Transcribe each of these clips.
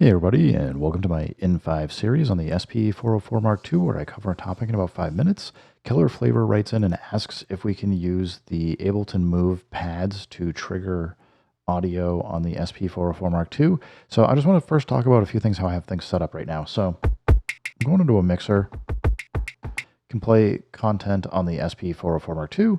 Hey everybody, and welcome to my N5 series on the SP404 Mark II, where I cover a topic in about 5 minutes. Killer Flavor writes in and asks if we can use the Ableton Move pads to trigger audio on the SP404 Mark II. So I just want to first talk about a few things, how I have things set up right now. So I'm going into a mixer, can play content on the SP404 Mark II,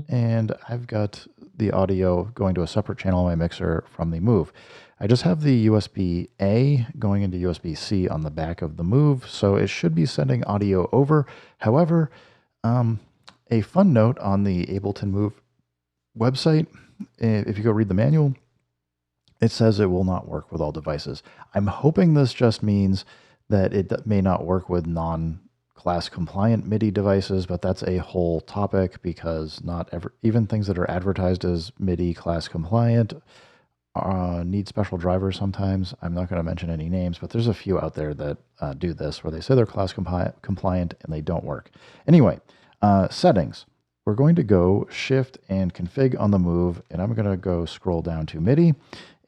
and I've got the audio going to a separate channel on my mixer from the Move. I just have the USB-A going into USB-C on the back of the Move, so it should be sending audio over. However, a fun note on the Ableton Move website, if you go read the manual, it says it will not work with all devices. I'm hoping this just means that it may not work with non-class compliant MIDI devices, but that's a whole topic because even things that are advertised as MIDI class compliant need special drivers sometimes. I'm not going to mention any names, but there's a few out there that do this where they say they're class compliant and they don't work. Anyway, settings. We're going to go Shift and Config on the Move, and I'm going to go scroll down to MIDI.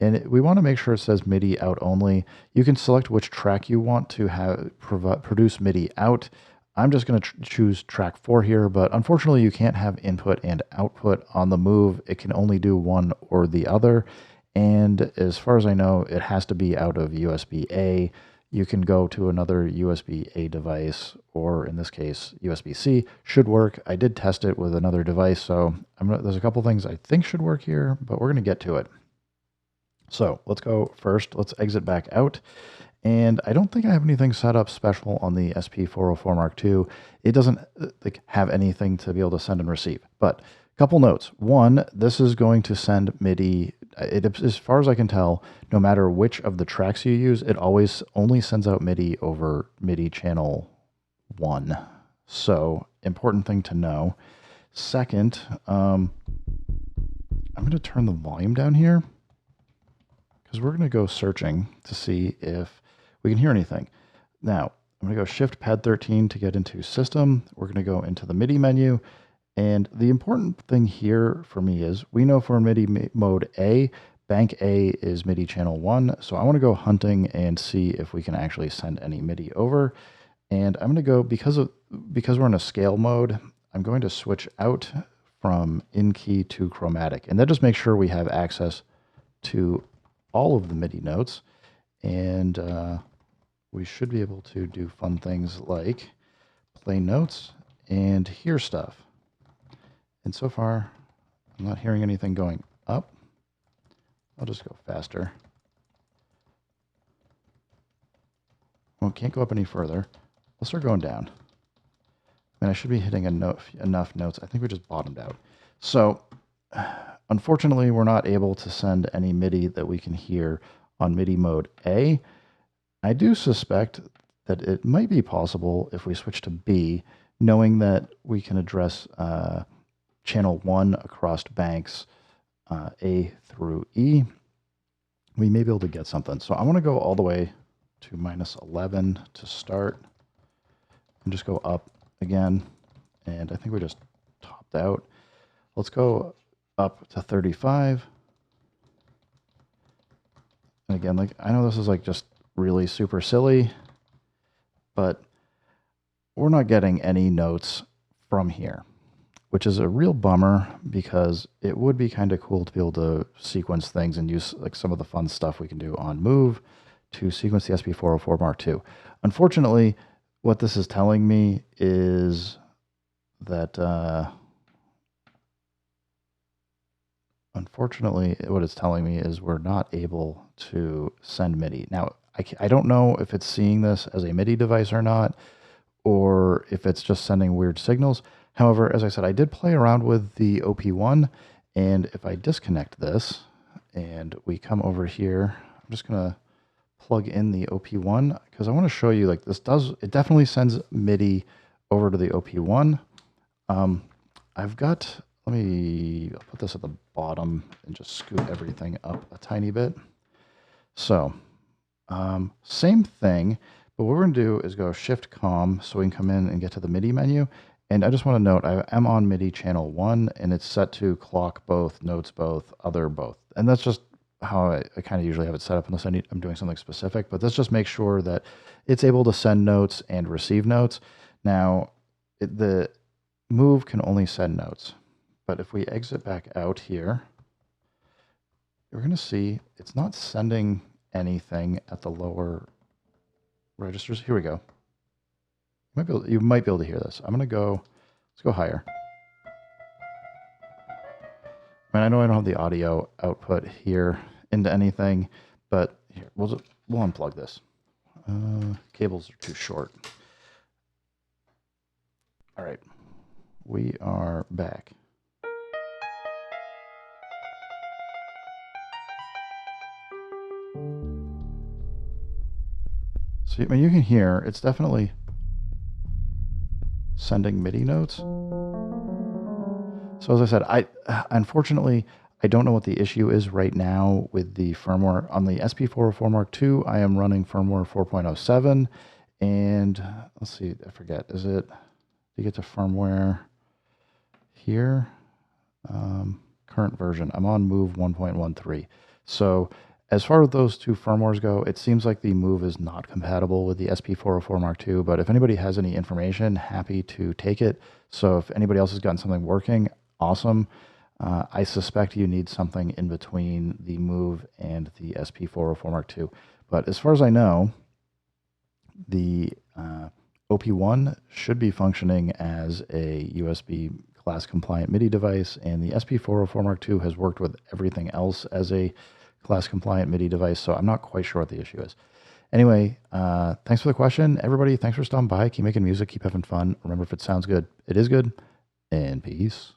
And we want to make sure it says MIDI out only. You can select which track you want to have produce MIDI out. I'm just going to choose track 4 here, but unfortunately you can't have input and output on the Move. It can only do one or the other. And as far as I know, it has to be out of USB-A. You can go to another USB-A device, or in this case, USB-C should work. I did test it with another device, so there's a couple things I think should work here, but we're going to get to it. So let's go first. Let's exit back out. And I don't think I have anything set up special on the SP404 Mark II. It doesn't have anything to be able to send and receive. But a couple notes. One, this is going to send MIDI. As far as I can tell, no matter which of the tracks you use, it always only sends out MIDI over MIDI channel 1. So, important thing to know. Second, I'm going to turn the volume down here because we're going to go searching to see if we can hear anything. Now, I'm going to go Shift Pad 13 to get into System. We're going to go into the MIDI menu. And the important thing here for me is we know for MIDI mode A, bank A is MIDI channel 1. So I want to go hunting and see if we can actually send any MIDI over. And I'm going to go, because we're in a scale mode, I'm going to switch out from in-key to chromatic. And that just makes sure we have access to all of the MIDI notes. And we should be able to do fun things like play notes and hear stuff. And so far, I'm not hearing anything going up. I'll just go faster. Well, can't go up any further. Let's start going down. And I should be hitting enough notes. I think we just bottomed out. So, unfortunately, we're not able to send any MIDI that we can hear on MIDI mode A. I do suspect that it might be possible if we switch to B, knowing that we can address channel 1 across banks A through E. We may be able to get something. So I want to go all the way to -11 to start and just go up again. And I think we just topped out. Let's go up to 35. And again, I know this is just really super silly, but we're not getting any notes from here, which is a real bummer because it would be kind of cool to be able to sequence things and use some of the fun stuff we can do on Move to sequence the SP404 Mark II. Unfortunately, what this is telling me is that we're not able to send MIDI. Now, I don't know if it's seeing this as a MIDI device or not, or if it's just sending weird signals. However, as I said, I did play around with the OP1, and if I disconnect this and we come over here, I'm just going to plug in the OP1 because I want to show you it definitely sends MIDI over to the OP1. I'll put this at the bottom and just scoot everything up a tiny bit. So, same thing, but what we're going to do is go Shift Com so we can come in and get to the MIDI menu. And I just want to note, I am on MIDI channel 1, and it's set to clock both, notes both, other both. And that's just how I kind of usually have it set up unless I'm doing something specific, but this just makes sure that it's able to send notes and receive notes. Now, the Move can only send notes, but if we exit back out here, you're going to see it's not sending anything at the lower registers. Here we go. You might be able to hear this. I'm going to go, let's go higher. I know I don't have the audio output here into anything, but here, we'll unplug this. Cables are too short. All right, we are back. So I mean, you can hear it's definitely sending MIDI notes. So as I said, unfortunately, I don't know what the issue is right now with the firmware. On the SP404 mk2, I am running firmware 4.07, and let's see, I forget, is it, you get to firmware here, current version, I'm on Move 1.13. So as far as those two firmwares go, it seems like the Move is not compatible with the SP404 mk2, but if anybody has any information, happy to take it. So if anybody else has gotten something working, awesome. I suspect you need something in between the Move and the SP404 mk2. But as far as I know, the OP1 should be functioning as a USB class compliant MIDI device, and the SP404 mk2 has worked with everything else as a class compliant MIDI device, so I'm not quite sure what the issue is. Anyway, thanks for the question. Everybody, thanks for stopping by. Keep making music, keep having fun. Remember, if it sounds good, it is good, and peace.